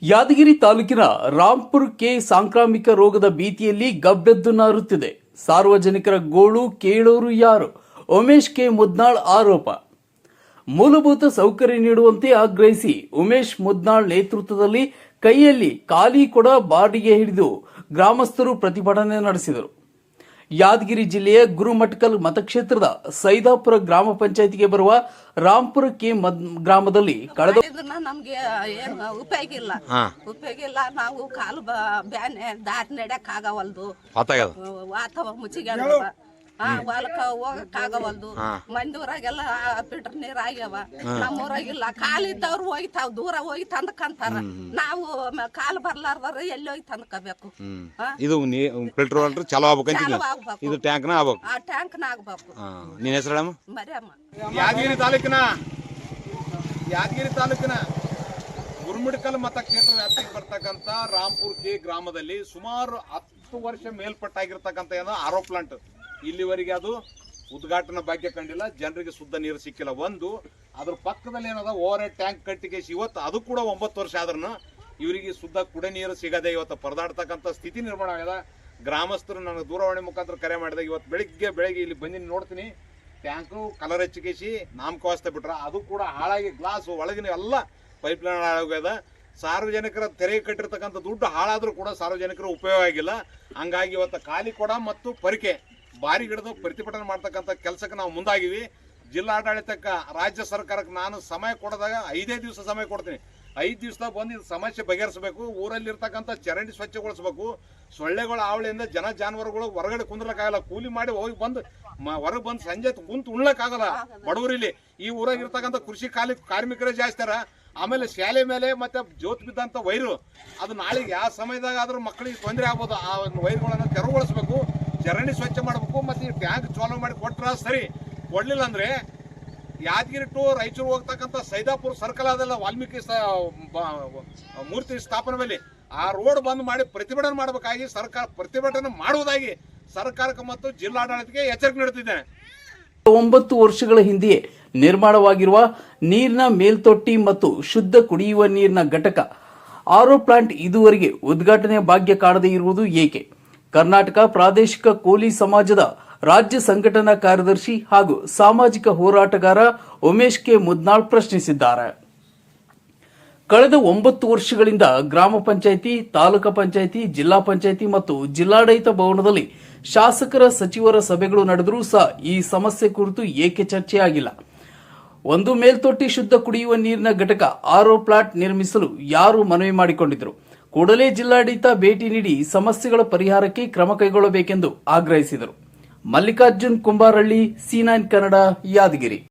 ಯಾದಗಿರಿ ತಾಲೂಕಿನ ರಾಂಪುರ ಕೆ ಸಾಂಕ್ರಾಮಿಕ ರೋಗದ ಭೀತಿಯಲ್ಲಿ ಗಬ್ಬೆದ್ದು ನಾರುತ್ತಿದೆ. ಸಾರ್ವಜನಿಕರ ಗೋಳು ಕೇಳೋರು ಯಾರು? ಉಮೇಶ್ ಕೆ ಮುದ್ನಾಳ್ ಆರೋಪ. ಮೂಲಭೂತ ಸೌಕರ್ಯ ನೀಡುವಂತೆ ಆಗ್ರಹಿಸಿ ಉಮೇಶ್ ಮುದ್ನಾಳ್ ನೇತೃತ್ವದಲ್ಲಿ ಕೈಯಲ್ಲಿ ಖಾಲಿ ಕೊಡ ಬಾಡಿಗೆ ಹಿಡಿದು ಗ್ರಾಮಸ್ಥರು ಪ್ರತಿಭಟನೆ ನಡೆಸಿದರು. ಯಾದಗಿರಿ ಜಿಲ್ಲೆಯ ಗುರುಮಠಕಲ್ ಮತಕ್ಷೇತ್ರದ ಸೈದಾಪುರ ಗ್ರಾಮ ಪಂಚಾಯತಿಗೆ ಬರುವ ರಾಂಪುರ ಕೆ ಗ್ರಾಮದಲ್ಲಿ ಕಳೆದ ನಮ್ಗೆ ಏನು ಉಪಯೋಗ ಇಲ್ಲ. ನಾವು ಕಾಲು ಬ್ಯಾನೆ ದಾರಿ ನಡ್ಯಕ್ ಆಗವಲ್ದು, ವಾತಾವರಣ ಮುಚ್ಚಿಗೆ ಹೊಲಕ್ಕ ಹೋಗಕ್ ಆಗವಲ್ದು. ಮಂದಿ ಊರಾಗೆಲ್ಲ ಫಿಲ್ಟರ್ ನೀರ್ ಆಗ್ಯಾವ, ನಮ್ಮೂರಾಗಿಲ್ಲ. ಕಾಲಿದ್ದವ್ರು ಹೋಗಿ ದೂರ ಹೋಗಿ ತಂದಕಂತಾರ. ನಾವು ಕಾಲು ಬರ್ಲಾರ್ದಾರ ಎಲ್ಲಿ ಹೋಗಿ ತಂದ್ಕೋಬೇಕು. ಇದು ಫಿಲ್ಟರ್ ವಾಟರ್ ಚಲೋ ಆಗ್ಬೇಕು, ಇದು ಟ್ಯಾಂಕ್ನ ಆಗ್ಬೇಕು. ಆ ಟ್ಯಾಂಕ್ನ ಆಗ್ಬೇಕು. ನಿನ್ನ ಹೆಸರು ಮರಿಯಮ್ಮ. ಯಾದಗಿರಿ ತಾಲೂಕಿನ ಗುರುಮಿಡ್ಕಲ್ ಮತಕ್ಷೇತ್ರ ವ್ಯಾಪ್ತಿಗೆ ಬರ್ತಕ್ಕಂಥ ರಾಂಪುರ್ ಕೆ ಗ್ರಾಮದಲ್ಲಿ ಸುಮಾರು 10 ವರ್ಷ ಮೇಲ್ಪಟ್ಟಾಗಿರ್ತಕ್ಕಂಥ ಏನೋ ಆರೋ ಪ್ಲಾಂಟ್ ಇಲ್ಲಿವರೆಗೆ ಅದು ಉದ್ಘಾಟನಾ ಭಾಗ್ಯ ಕಂಡಿಲ್ಲ. ಜನರಿಗೆ ಶುದ್ಧ ನೀರು ಸಿಕ್ಕಿಲ್ಲ. ಒಂದು ಅದ್ರ ಪಕ್ಕದಲ್ಲಿ ಏನದ ಓವರ್ ಹೆಡ್ ಟ್ಯಾಂಕ್ ಕಟ್ಟಿಗೆ ಇವತ್ತು ಅದು ಕೂಡ 9 ವರ್ಷ ಆದ್ರೂ ಇವರಿಗೆ ಶುದ್ಧ ಕುಡಿ ನೀರು ಸಿಗದೆ ಇವತ್ತು ಪರದಾಡ್ತಕ್ಕಂಥ ಸ್ಥಿತಿ ನಿರ್ಮಾಣ ಆಗಿದೆ. ಗ್ರಾಮಸ್ಥರು ನನಗೆ ದೂರವಾಣಿ ಮುಖಾಂತರ ಕರೆ ಮಾಡಿದಾಗ ಇವತ್ತು ಬೆಳಿಗ್ಗೆ ಇಲ್ಲಿ ಬಂದು ನೋಡ್ತೀನಿ, ಟ್ಯಾಂಕು ಕಲರ್ ಹಚ್ಚಿಕೇಸಿ ನಾಮಕವಾಸ್ತೆ ಬಿಟ್ರ. ಅದು ಕೂಡ ಹಾಳಾಗಿ ಗ್ಲಾಸ್ ಒಳಗಿನ ಎಲ್ಲ ಪೈಪ್ ಲೈನ್ ಹಾಳಾಗ್ಯದ. ಸಾರ್ವಜನಿಕರ ತೆರಿಗೆ ಕಟ್ಟಿರ್ತಕ್ಕಂಥ ದುಡ್ಡು ಹಾಳಾದ್ರೂ ಕೂಡ ಸಾರ್ವಜನಿಕರು ಉಪಯೋಗ ಆಗಿಲ್ಲ. ಹಂಗಾಗಿ ಇವತ್ತು ಖಾಲಿ ಕೊಡ ಮತ್ತು ಪರಿಕೆ ಬಾರಿ ಗಿಡದು ಪ್ರತಿಭಟನೆ ಮಾಡ್ತಕ್ಕಂಥ ಕೆಲಸಕ್ಕೆ ನಾವು ಮುಂದಾಗಿವಿ. ಜಿಲ್ಲಾಡಳಿತಕ್ಕೆ ರಾಜ್ಯ ಸರ್ಕಾರಕ್ಕೆ ನಾನು ಸಮಯ ಕೊಡದಾಗ 5 ದಿವಸ ಸಮಯ ಕೊಡ್ತೀನಿ. 5 ದಿವಸದಾಗ ಬಂದು ಇದು ಸಮಸ್ಯೆ ಬಗೆಹರಿಸಬೇಕು. ಊರಲ್ಲಿರ್ತಕ್ಕಂಥ ಚರಂಡಿ ಸ್ವಚ್ಛಗೊಳಿಸಬೇಕು. ಸೊಳ್ಳೆಗಳ ಹಾವಳಿಯಿಂದ ಜನ ಜಾನುವಾರುಗಳು ಹೊರಗಡೆ ಕುಂದ್ರಕ್ಕಾಗಲ್ಲ. ಕೂಲಿ ಮಾಡಿ ಹೋಗಿ ಬಂದು ಹೊರಗೆ ಬಂದು ಸಂಜೆ ಕುಂತು ಉಣ್ಲಕ್ಕಾಗಲ್ಲ ಬಡವರಿಲ್ಲಿ. ಈ ಊರಾಗಿರ್ತಕ್ಕಂಥ ಕೃಷಿ ಕಾರ್ಮಿಕರೇ ಜಾಸ್ತಿಯಾರ. ಆಮೇಲೆ ಶಾಲೆ ಮೇಲೆ ಮತ್ತೆ ಜೋತ್ ಬಿದ್ದಂಥ ವೈರು ಅದು ನಾಳೆಗೆ ಯಾವ ಸಮಯದಾಗ ಆದ್ರೂ ಮಕ್ಕಳಿಗೆ ತೊಂದರೆ ಆಗ್ಬೋದು. ಆ ವೈರ್ಗಳನ್ನು ತೆರವುಗೊಳಿಸ್ಬೇಕು, ಚರಂಡಿ ಸ್ವಚ್ಛ ಮಾಡಬೇಕು. ಮತ್ತು ಈ ಟ್ಯಾಂಕ್ ಚಾಲೂ ಮಾಡಿ ಕೊಟ್ರ ಸರಿ, ಕೊಡ್ಲಿಲ್ಲ ಅಂದ್ರೆ ಯಾದಗಿರಿ ಟು ರಾಯಚೂರು ಹೋಗ್ತಕ್ಕಂಥ ಸೈದಾಪುರ ಸರ್ಕಲ್ ಅದಲ್ಲ ವಾಲ್ಮೀಕಿ ಮೂರ್ತಿ ಸ್ಥಾಪನೆ ಮೇಲೆ ಆ ರೋಡ್ ಬಂದ್ ಮಾಡಿ ಪ್ರತಿಭಟನೆ ಮಾಡಬೇಕಾಗಿ ಸರ್ಕಾರ ಪ್ರತಿಭಟನೆ ಮಾಡುವುದಾಗಿ ಸರ್ಕಾರಕ್ಕೆ ಮತ್ತು ಜಿಲ್ಲಾಡಳಿತಕ್ಕೆ ಎಚ್ಚರಿಕೆ ನೀಡುತ್ತಿದ್ದೇನೆ. 9 ವರ್ಷಗಳ ಹಿಂದೆಯೇ ನಿರ್ಮಾಣವಾಗಿರುವ ನೀರಿನ ಮೇಲ್ತೊಟ್ಟಿ ಮತ್ತು ಶುದ್ಧ ಕುಡಿಯುವ ನೀರಿನ ಘಟಕ ಆರೋ ಪ್ಲಾಂಟ್ ಇದುವರೆಗೆ ಉದ್ಘಾಟನೆ ಭಾಗ್ಯ ಕಾಣದೇ ಇರುವುದು ಏಕೆ? ಕರ್ನಾಟಕ ಪ್ರಾದೇಶಿಕ ಕೋಲಿ ಸಮಾಜದ ರಾಜ್ಯ ಸಂಘಟನಾ ಕಾರ್ಯದರ್ಶಿ ಹಾಗೂ ಸಾಮಾಜಿಕ ಹೋರಾಟಗಾರ ಉಮೇಶ್ ಕೆ ಮುದ್ನಾಳ್ ಪ್ರಶ್ನಿಸಿದ್ದಾರೆ. ಕಳೆದ 9 ವರ್ಷಗಳಿಂದ ಗ್ರಾಮ ಪಂಚಾಯಿತಿ, ತಾಲೂಕಾ ಪಂಚಾಯಿತಿ, ಜಿಲ್ಲಾ ಪಂಚಾಯಿತಿ ಮತ್ತು ಜಿಲ್ಲಾಡಳಿತ ಭವನದಲ್ಲಿ ಶಾಸಕರ ಸಚಿವರ ಸಭೆಗಳು ನಡೆದರೂ ಸಹ ಈ ಸಮಸ್ಯೆ ಕುರಿತು ಏಕೆ ಚರ್ಚೆಯಾಗಿಲ್ಲ? ಒಂದು ಮೇಲ್ತೊಟ್ಟಿ ಶುದ್ಧ ಕುಡಿಯುವ ನೀರಿನ ಘಟಕ ಆರೋ ಪ್ಲಾಂಟ್ ನಿರ್ಮಿಸಲು ಯಾರು ಮನವಿ ಮಾಡಿಕೊಂಡಿದ್ದರು? ಕೂಡಲೇ ಜಿಲ್ಲಾಡಳಿತ ಭೇಟಿ ನೀಡಿ ಸಮಸ್ಯೆಗಳ ಪರಿಹಾರಕ್ಕೆ ಕ್ರಮ ಕೈಗೊಳ್ಳಬೇಕೆಂದು ಆಗ್ರಹಿಸಿದರು. ಮಲ್ಲಿಕಾರ್ಜುನ್ ಕುಂಬಾರಳ್ಳಿ, C9 ಕನ್ನಡ, ಯಾದಗಿರಿ.